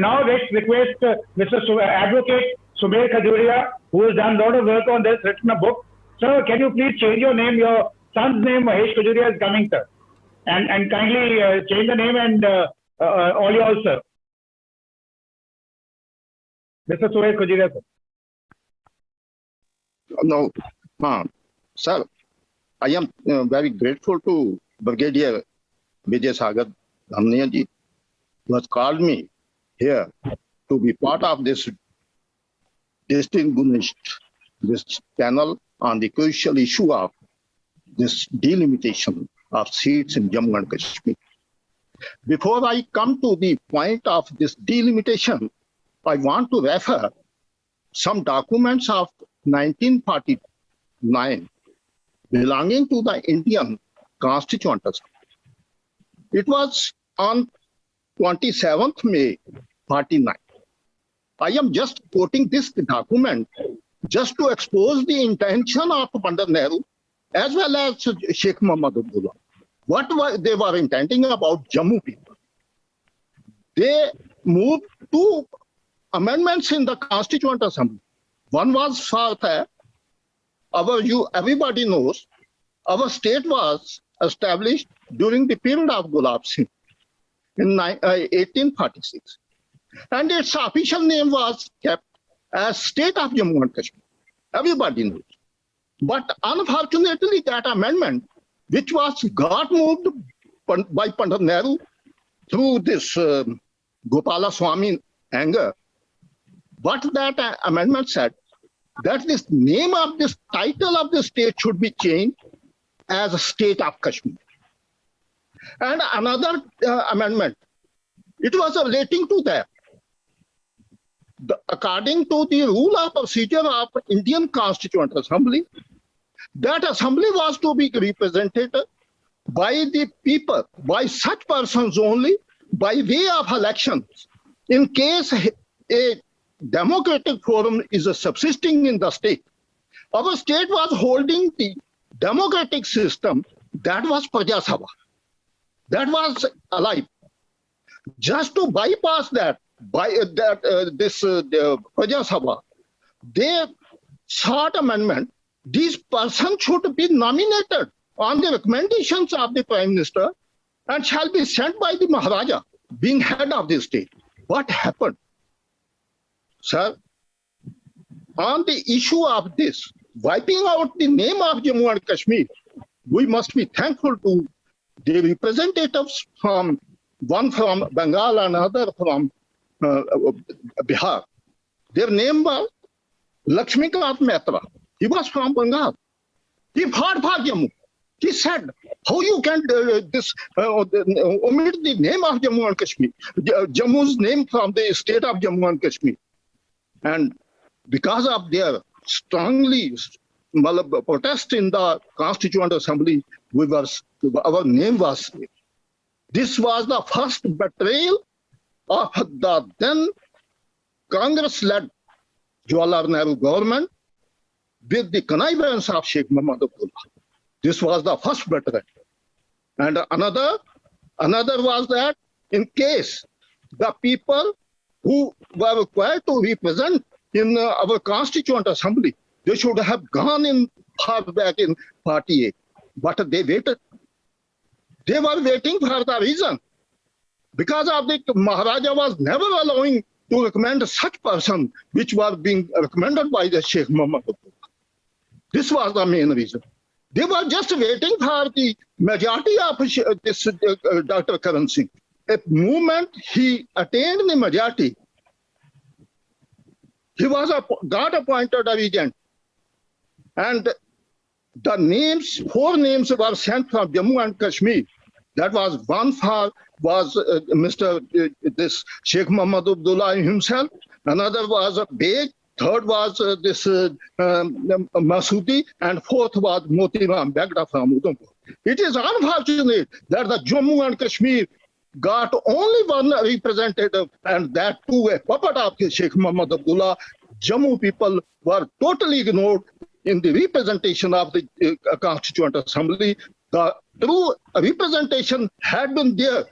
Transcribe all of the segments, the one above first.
now let's request Mr. Advocate Sumer Khajuria, who has done a lot of work on this, written a book. Sir, can you please change your name? Your son's name, Mahesh Khajuria, is coming, sir. And kindly change the name and all yours, sir. Mr. Sumer Khajuria, sir. No, sir, I am very grateful to Brigadier Vijay Sagar Dhamniya ji, who has called me here to be part of this distinguished panel on the crucial issue of this delimitation of seats in Jammu and Kashmir. Before I come to the point of this delimitation, I want to refer some documents of 1949 belonging to the Indian Constituent Assembly. It was on 27th May 49. I am just quoting this document just to expose the intention of Pandit Nehru as well as Sheikh Muhammad Abdullah. What they were intending about Jammu people. They moved two amendments in the Constituent Assembly. One was for that, everybody knows, our state was established during the period of Gulab Singh in 1846. And its official name was kept as State of Jammu and Kashmir. Everybody knows. But unfortunately, that amendment, which got moved by Pandit Nehru through this Gopala Swami anger, what that amendment said, that this name of this title of the state should be changed as a State of Kashmir. And another amendment, it was relating to that. According to the rule of procedure of Indian Constituent Assembly, that assembly was to be represented by the people, by such persons only, by way of elections. In case a democratic forum is subsisting in the state, our state was holding the democratic system that was Praja Sabha, that was alive. Just to bypass that, this Praja Sabha, they sought amendment. These persons should be nominated on the recommendations of the Prime Minister and shall be sent by the Maharaja, being head of the state. What happened? Sir, on the issue of this, wiping out the name of Jammu and Kashmir, we must be thankful to the representatives from one from Bengal and another from Bihar. Their name was Lakshmikant Mehta. He was from Bengal. He fought for Jammu. He said, how you can omit the name of Jammu and Kashmir, Jammu's name from the state of Jammu and Kashmir. And because of their strongly protest in the Constituent Assembly, our name was saved. This was the first betrayal of the then Congress-led Jawaharlal Nehru government with the connivance of Sheikh Muhammad Abdullah. This was the first betrayal. And another was that in case the people who were required to represent in our Constituent Assembly, they should have gone in far back in Party A. But they waited. They were waiting for the reason. Because of the Maharaja was never allowing to recommend such person which was being recommended by the Sheikh Muhammad Abdullah. This was the main reason. They were just waiting for the majority of this Dr. Karan Singh. A moment he attained the majority, he was got appointed a regent. And the names, 4 names were sent from Jammu and Kashmir. That was one was Mr. This Sheikh Muhammad Abdullah himself. Another was Beg. Third was this Masudi. And fourth was Motiram Begda from Udhampur. It is unfortunate that the Jammu and Kashmir got only one representative, and that too a puppet of Sheikh Muhammad Abdullah. Jammu people were totally ignored in the representation of the Constituent Assembly. The true representation had been there,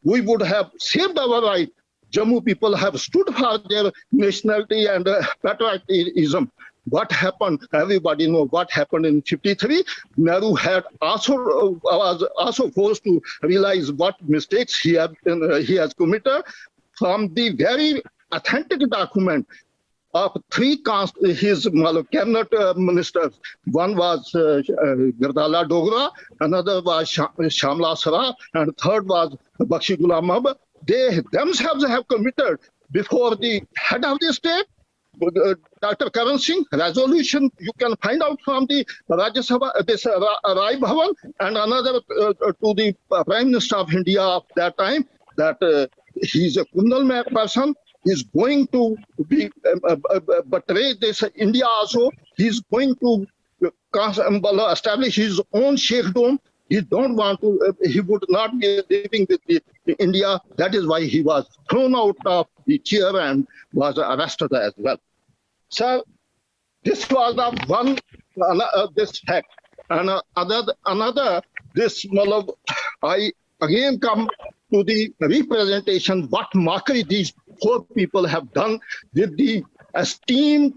we would have saved our right. Jammu people have stood for their nationality and patriotism. What happened? Everybody knows what happened in '53. Nehru had was also forced to realize what mistakes he has committed. From the very authentic document of his cabinet ministers, one was Gurdala Dogra, another was Shamla Sara, and third was Bakshi Ghulam Ahmad. They themselves have committed before the head of the state, Dr. Karan Singh, resolution you can find out from the Rajya Sabha, this Rai Bhavan, and another to the Prime Minister of India of that time, that he's a criminal person, is going to be betray this India also. He's going to establish his own sheikhdom. He don't want to. He would not be living with India. That is why he was thrown out of the chair and was arrested as well. Sir, this was the one. This fact, and another. This I again come to the representation. What mockery these poor people have done with the esteemed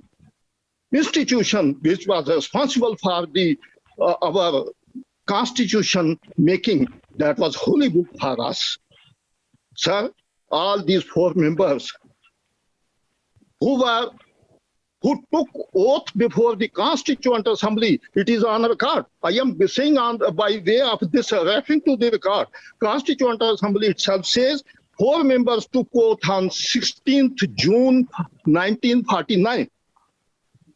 institution which was responsible for the our constitution making, that was holy book for us. Sir, all these four members who took oath before the Constituent Assembly, it is on record. I am saying by way of this referring to the record. Constituent Assembly itself says 4 members took oath on 16th June 1949.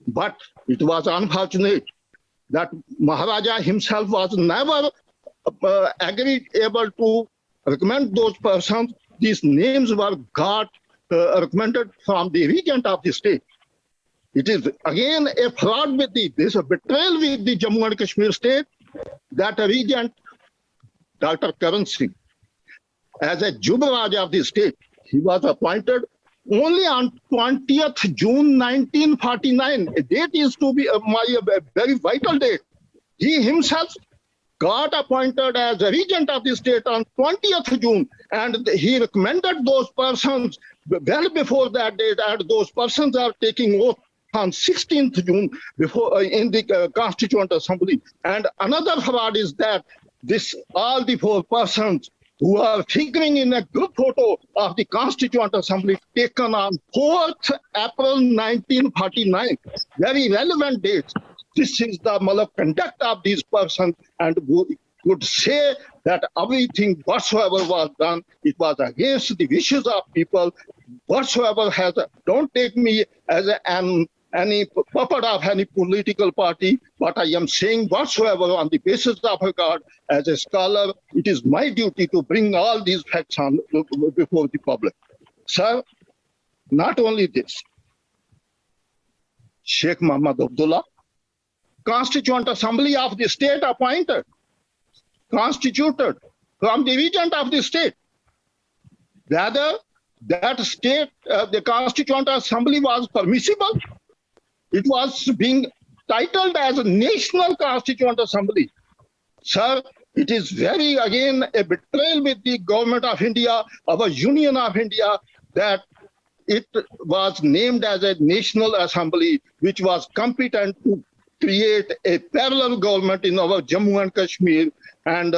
But it was unfortunate that Maharaja himself was never able to recommend those persons. These names were recommended from the regent of the state. It is again a fraud with this a betrayal with the Jammu and Kashmir state, that regent, Dr. Karan Singh, as a Jubraj of the state, he was appointed only on 20th June 1949. A date is to be a very vital date. He himself got appointed as a regent of the state on 20th June, and he recommended those persons well before that date, and those persons are taking oath on 16th June before in the Constituent Assembly. And another fraud is that all the 4 persons who are figuring in a group photo of the Constituent Assembly taken on 4th April 1949, very relevant dates. This is the conduct of these persons, and we could say that everything whatsoever was done, it was against the wishes of people. Whatsoever has, don't take me as any puppet of any political party, but I am saying whatsoever on the basis of regard as a scholar, it is my duty to bring all these facts on before the public. Sir, not only this, Sheikh Muhammad Abdullah, Constituent Assembly of the state appointed, constituted from the regent of the state. Whether that state, the Constituent Assembly was permissible, it was being titled as a National Constituent Assembly. Sir, it is very, again, a betrayal with the government of India, our Union of India, that it was named as a National Assembly, which was competent to create a parallel government in our Jammu and Kashmir, and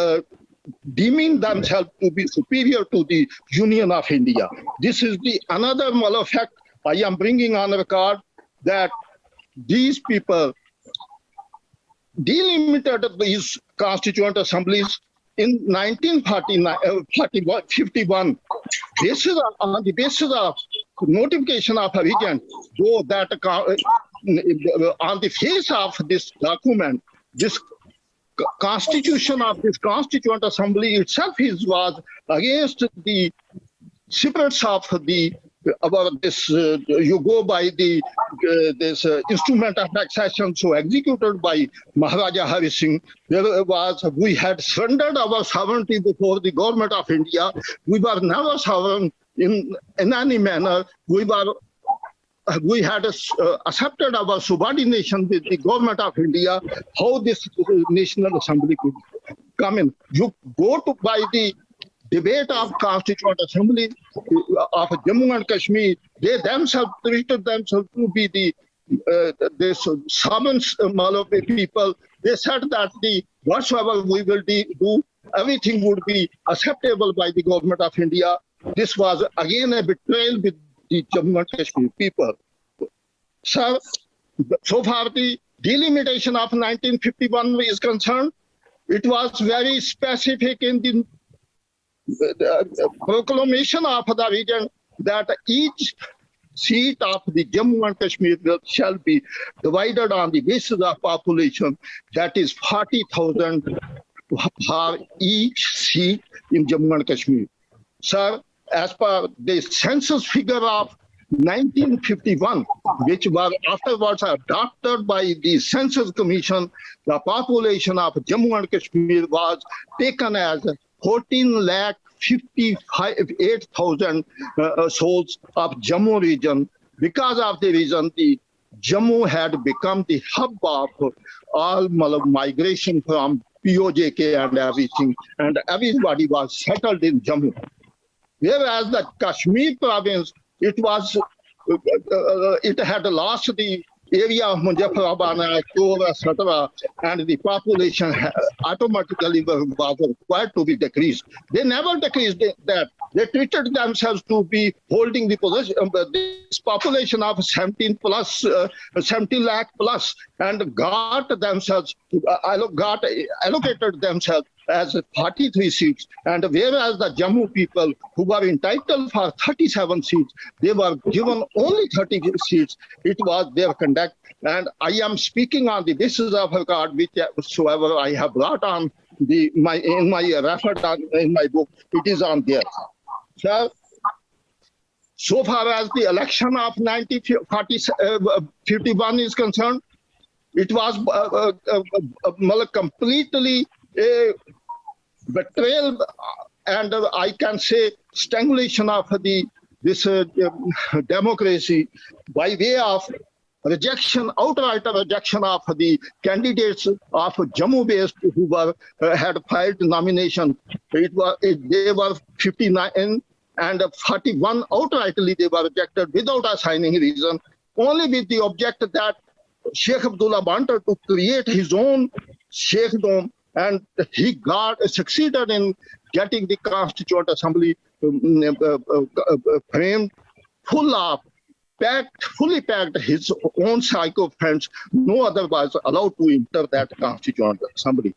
deeming themselves to be superior to the Union of India. This is the another fact I am bringing on record, that these people delimited these constituent assemblies in 1951. This is on the basis of notification of a regent, though that on the face of this document, this constitution of this constituent assembly itself was against the spirits of the you go by the this instrument of taxation so executed by Maharaja Hari Singh. We had surrendered our sovereignty before the government of India. We were never sovereign in any manner. We had accepted our subordination with the government of India. How this National Assembly could come in? You go to by the debate of Constituent Assembly of Jammu and Kashmir, they themselves treated themselves to be the servants of the people. They said that whatsoever we will do, everything would be acceptable by the government of India. This was again a betrayal with the Jammu and Kashmir people. Sir, so far the delimitation of 1951 is concerned, it was very specific in the proclamation of the region that each seat of the Jammu and Kashmir shall be divided on the basis of population, that is 40,000 for each seat in Jammu and Kashmir. Sir, as per the census figure of 1951, which was afterwards adopted by the Census Commission, the population of Jammu and Kashmir was taken as 14,58,000 souls of Jammu region. Because of the reason, the Jammu had become the hub of all migration from POJK and everything, and everybody was settled in Jammu. Whereas the Kashmir province, it had lost the area of Muzaffarabad, etc., and the population automatically was required to be decreased. They never decreased that. They treated themselves to be holding the position, this population of 17 lakh plus, and got allocated themselves as 43 seats. And whereas the Jammu people who were entitled for 37 seats, they were given only 30 seats. It was their conduct. And I am speaking on the basis of a record whichsoever I have brought on in my book. It is on there. Sir, so far as the election of 1951 is concerned, it was completely a betrayal and I can say strangulation of this democracy by way of rejection, outright rejection of the candidates of Jammu-based who had filed nomination. They were 59 and 41 outrightly they were rejected without assigning reason, only with the object that Sheikh Abdullah wanted to create his own sheikhdom, and he succeeded in getting the Constituent Assembly framed fully packed his own psycho friends. No other was allowed to enter that Constituent Assembly.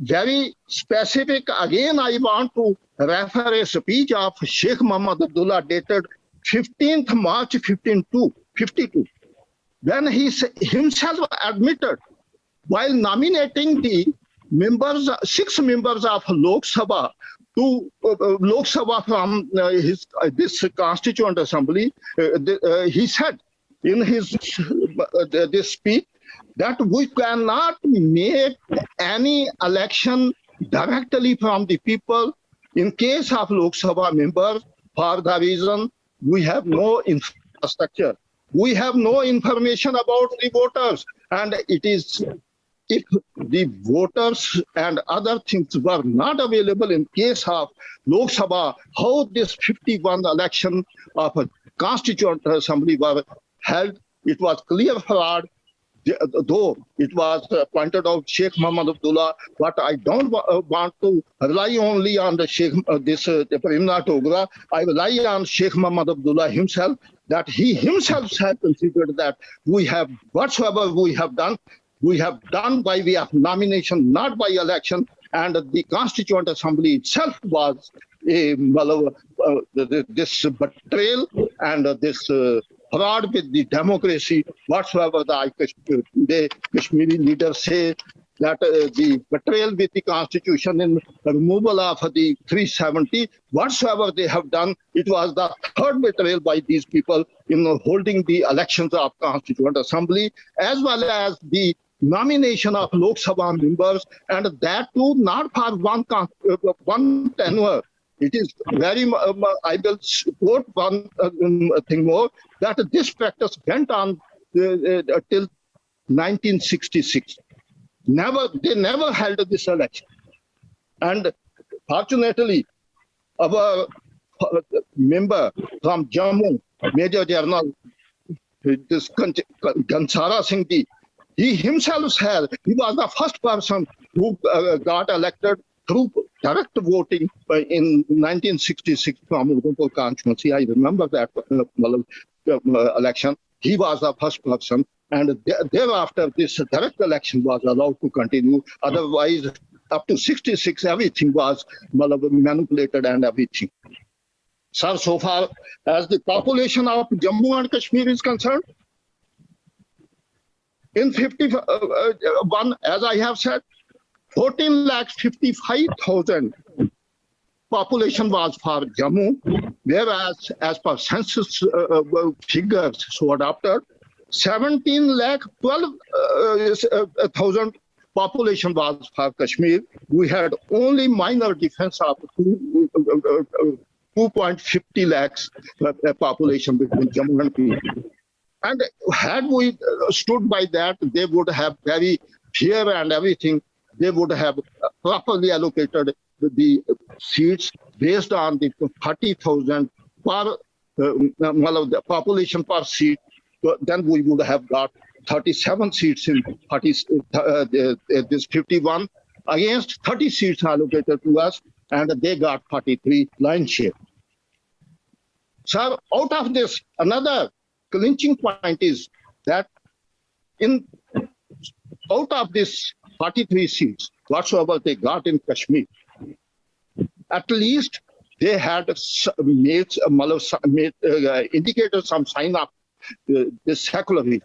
Very specific, again, I want to refer a speech of Sheikh Muhammad Abdullah dated 15th March 52, when he himself admitted while nominating the members, 6 members of Lok Sabha to Lok Sabha from this Constituent Assembly, he said in his this speech that we cannot make any election directly from the people in case of Lok Sabha members for the reason we have no infrastructure. We have no information about the voters, and it is if the voters and other things were not available in case of Lok Sabha, how this 51 election of a Constituent Assembly were held, it was clear fraud, though it was pointed out Sheikh Muhammad Abdullah, but I don't want to rely only on the Sheikh, Premna Dogra. I rely on Sheikh Muhammad Abdullah himself, that he himself had considered that we have, whatsoever we have done by way of nomination, not by election, and the Constituent Assembly itself was this betrayal and this fraud with the democracy, whatsoever the Kashmiri leaders say, that the betrayal with the constitution and removal of the 370, whatsoever they have done, it was the third betrayal by these people in holding the elections of Constituent Assembly, as well as the nomination of Lok Sabha members, and that too not for one tenure. It is very, I will quote one thing more, that this practice went on till 1966. They never held this election. And fortunately, our member from Jammu, Major General this Gansara Singh Ji, he himself said he was the first person who got elected through direct voting in 1966 from Untold constituency. I remember that election. He was the first person, and thereafter this direct election was allowed to continue. Otherwise, up to 66, everything was manipulated and everything. Sir, so far as the population of Jammu and Kashmir is concerned, in 51, as I have said, 14,55,000 population was for Jammu, whereas as per census figures so adopted, 17,12,000 population was for Kashmir. We had only minor difference of 2.50 lakhs population between Jammu and Kashmir. And had we stood by that, they would have very fair and everything. They would have properly allocated the seats based on the 30,000 per the population per seat. Then we would have got 37 seats in this 51 against 30 seats allocated to us, and they got 43 line share. So out of this, another clinching point is that out of this 43 seats, whatsoever they got in Kashmir, at least they had indicated some sign of this secularism.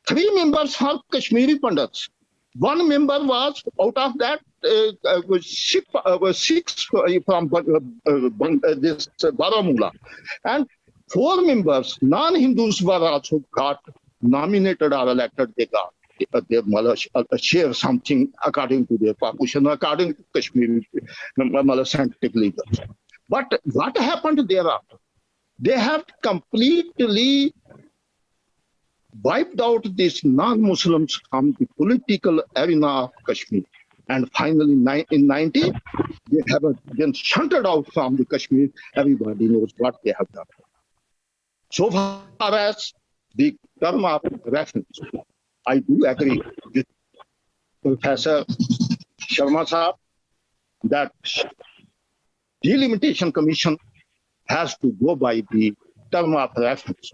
3 members for Kashmiri Pandits. 1 member was out of that, 6 from this Baramulla. And 4 members, non-Hindus, were also got nominated or elected. They got share something according to their population, according to Kashmiri scientific leaders. But what happened thereafter? They have completely wiped out these non-Muslims from the political arena of Kashmir. And finally, in 90, they have been shunted out from the Kashmir. Everybody knows what they have done. So far as the term of reference, I do agree with Professor Sharma Saab that delimitation commission has to go by the term of reference.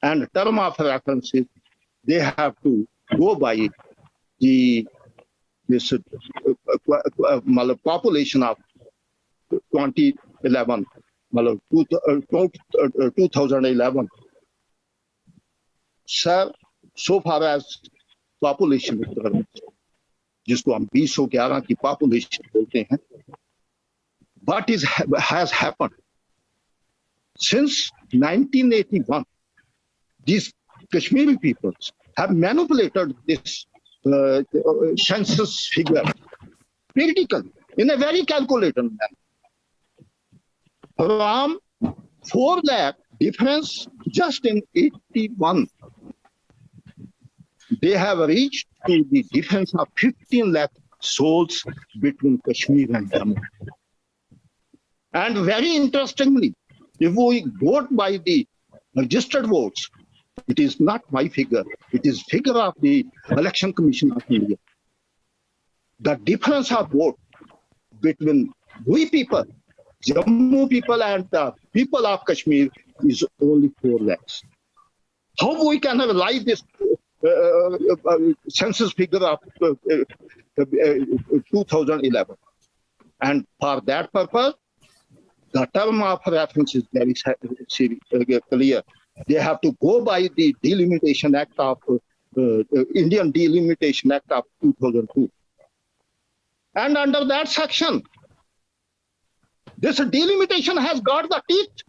And term of reference is they have to go by this population of 2011, 2011. Sir, so far as population जिसको हम 211 की population बोलते हैं, what has happened since 1981? These Kashmiri peoples have manipulated this census figure critically in a very calculated manner. From 4 lakh difference just in 81, they have reached to the difference of 15 lakh souls between Kashmir and Jammu. And very interestingly, if we vote by the registered votes, it is not my figure. It is figure of the Election Commission of India. The difference of vote between we people, Jammu people, and the people of Kashmir is only 4 lakhs. How we can rely this census figure of 2011? And for that purpose, the term of reference is very clear. They have to go by the Delimitation Act of Indian Delimitation Act of 2002. And under that section, this delimitation has got the teeth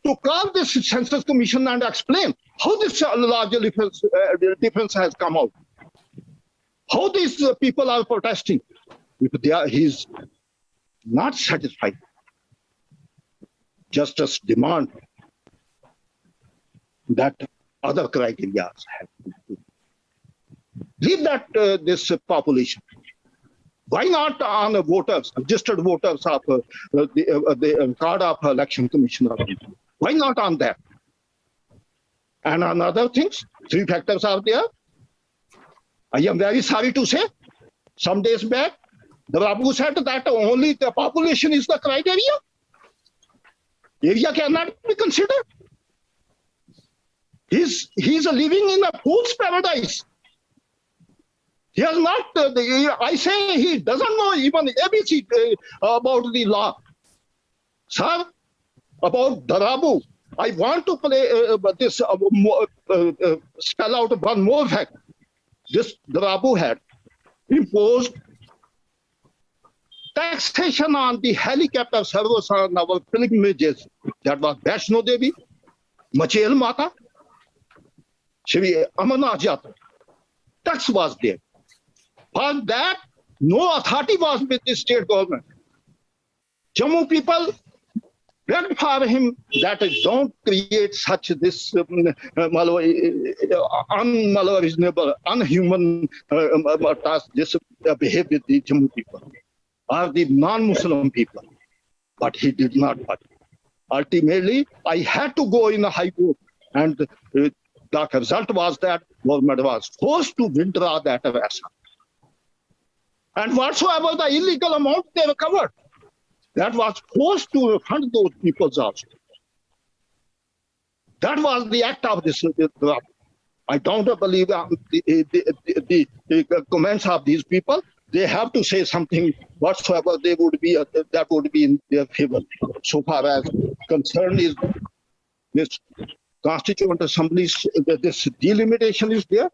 to call this census commission and explain how this large difference has come out. How these people are protesting. If he's not satisfied, justice demand that other criteria have to leave that this population. Why not on voters, registered voters of the card of election commissioner? Why not on that? And on other things, 3 factors are there. I am very sorry to say, some days back, the Babu said that only the population is the criteria. Area cannot be considered. He's living in a fool's paradise. He has not, I say he doesn't know even ABC about the law. Sir, about Darabu, I want to spell out one more fact. This Darabu had imposed taxation on the helicopter service on our pilgrimages. That was Vaishno Devi, Machel Mata, Shri Amarnath Yatra. Tax was there. For that, no authority was with the state government. Jammu people begged for him that don't create such this unreasonable, unhuman task, this behave with the Jammu people or the non-Muslim people. But he did not. Ultimately, I had to go in a high court, and the result was that government was forced to withdraw that arrest. And whatsoever the illegal amount they recovered, that was forced to refund those people also. That was the act of this. I don't believe the comments of these people. They have to say something whatsoever they would be that would be in their favor. So far as concern is this Constituent Assembly's this delimitation is there.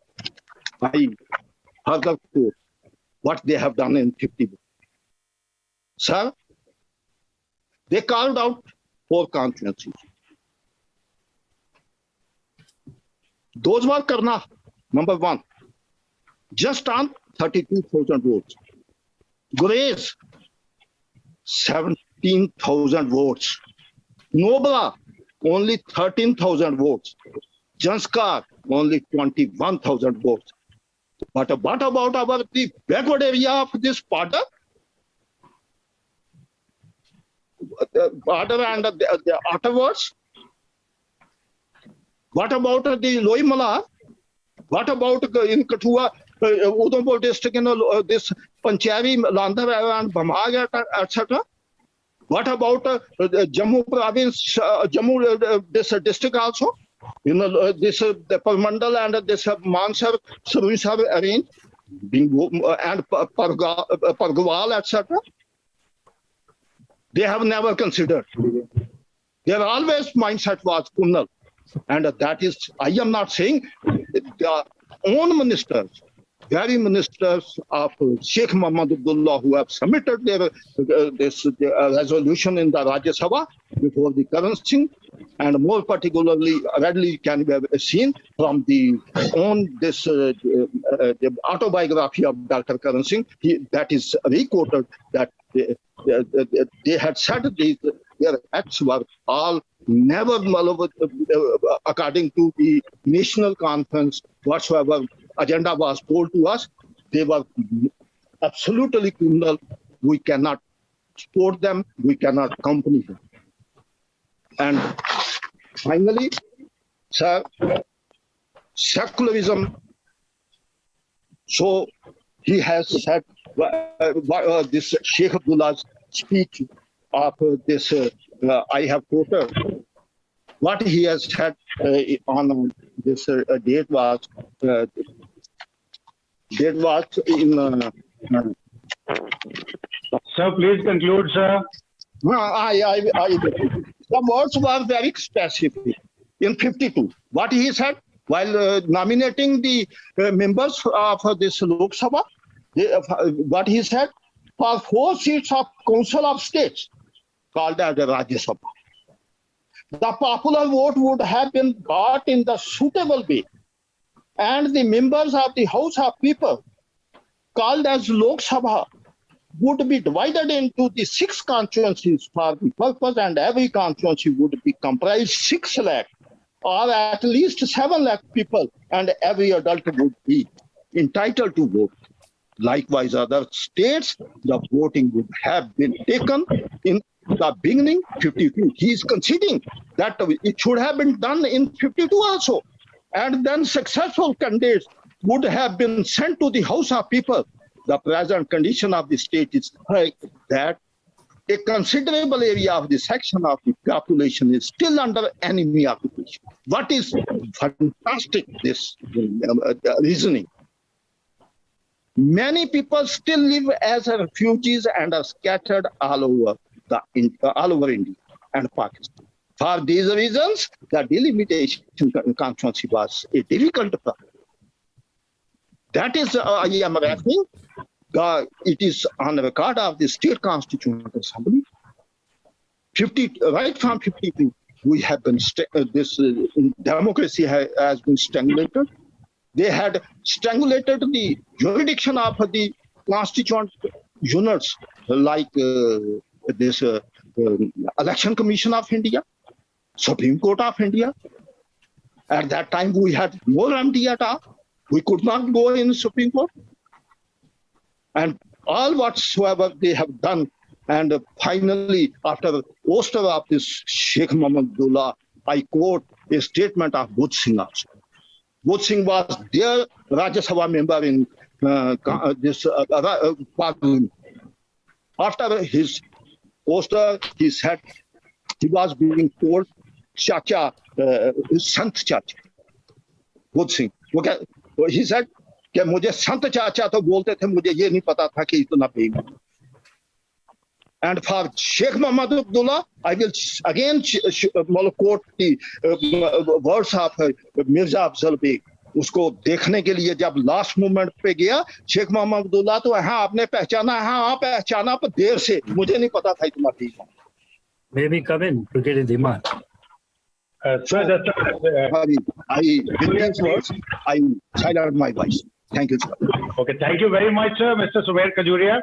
I further quote what they have done in 50. Sir, they carved out 4 constituencies. Those were Karna, number 1, just on 32,000 votes. Grace, 17,000 votes. Nobla, only 13,000 votes. Janskar, only 21,000 votes. But what about the backward area of this border? The border and the afterwards? What about the Loimala? What about in Kathua, Udhampur district, this Panchayari, Landhar and Bhamag, etc.? What about Jammu province, Jammu this district also? This the Parmandal and this Mansar service have arranged, and Pargwal, etc. They have never considered. Their always mindset was Kunnal. And that is, I am not saying the own ministers, very ministers of Sheikh Muhammad Abdullah who have submitted their this resolution in the Rajya Sabha before the Karan Singh, and more particularly readily can be seen from the own this the autobiography of Dr. Karan Singh. That is re-quoted that they had said their acts were all never according to the national conference, whatsoever agenda was told to us, they were absolutely criminal. We cannot support them, we cannot accompany them. And finally, sir, secularism. So he has said this Sheikh Abdullah's speech of this, I have quoted. What he has said on this date was in. Sir, please conclude, sir. The words were very specific. In 52, what he said while nominating the members of this Lok Sabha, what he said, for 4 seats of Council of States, called as the Rajya Sabha, the popular vote would have been got in the suitable way, and the members of the House of People, called as Lok Sabha, would be divided into the 6 constituencies for the purpose, and every constituency would be comprised 6 lakh or at least 7 lakh people, and every adult would be entitled to vote. Likewise, other states, the voting would have been taken in the beginning, 52. He is conceding that it should have been done in 52 also. And then successful candidates would have been sent to the House of People. The present condition of the state is that a considerable area of the section of the population is still under enemy occupation. What is fantastic, this reasoning? Many people still live as refugees and are scattered all over India and Pakistan. For these reasons, the delimitation controversy was a difficult problem. That is, I am referring. It is on the record of the State Constituent Assembly. Right from 52, we have been democracy has been strangulated. They had strangulated the jurisdiction of the constituent units like this Election Commission of India, Supreme Court of India. At that time, we had no remedy at all. We could not go in the Supreme Court. And all whatsoever they have done, and finally, after the poster of this Sheikh Mohammadullah, I quote a statement of Budh Singh also. Budh Singh was their Rajya Sabha member in this parliament. After his poster, he said he was being told, Chacha, Sant Chacha, Budh Singh. He said, कि मुझे संत चाचा तो बोलते थे, मुझे ये नहीं पता था कि इतना बेईमान. And for Sheikh Mohammed Abdullah, I will again quote the words of Mirza Afzal Beg. उसको देखने के लिए जब लास्ट मोमेंट पे गया, शेख मोहम्मद अब्दुल्ला तो हाँ आपने पहचाना, हाँ पहचाना पर देर से, मुझे नहीं पता था इतना बेईमान. Maybe come in to get a demand. Sir, with these words, I silence my voice. Thank you, sir. okay, thank you very much, sir, Mr. Sumer Khajuria.